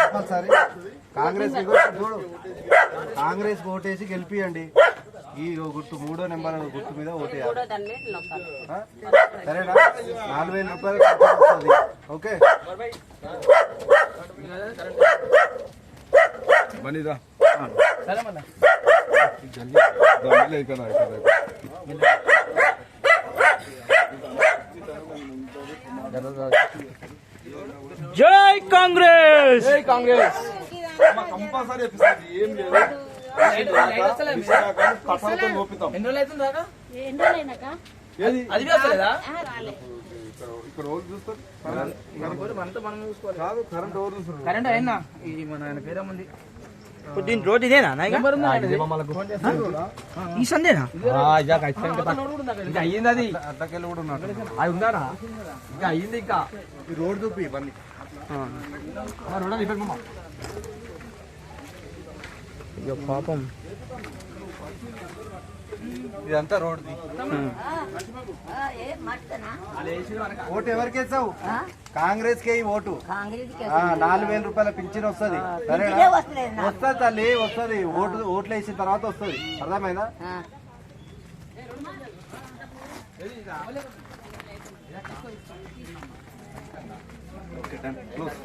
Compulsory Congress చూడు, కాంగ్రెస్ ఓటేసి గెలిపియండి. ఈ గుర్తు 3వ నెంబర్ గుర్తు మీద ఓటేయాలి. సరేనా? 4000 రూపాయలు వస్తుంది. ఓకే బనీదా జై కాంగ్రెస్, జై కాంగ్రెస్. కంపల్సరీ ఏం లేదు, కట్టాలతో నోపితాం. ఇక్కడ రోజు చూస్తారు కాదు, కరెంట్ ఎవరు చూస్తారు? కరెంట్ అయినా మన పేరేముంది దీని రోడ్ ఇదేనా? ఈ సందేనా అయ్యింది, అది అడ్డకెళ్ళి కూడా ఉన్నట్టు అది ఉందా? ఇంకా అయ్యింది, ఇంకా ఈ రోడ్ చూపి ఇవన్నీ పాపం. ఇదంతా రోడ్ది. ఓటు ఎవరికి వేస్తావు? కాంగ్రెస్ కే ఓటు. 4000 రూపాయల పింఛన్ వస్తుంది. సరేనా? వస్తుంది తల్లి, వస్తుంది. ఓట్లు వేసిన తర్వాత వస్తుంది. అర్థమైందా? Okay, done. క్లోజ్.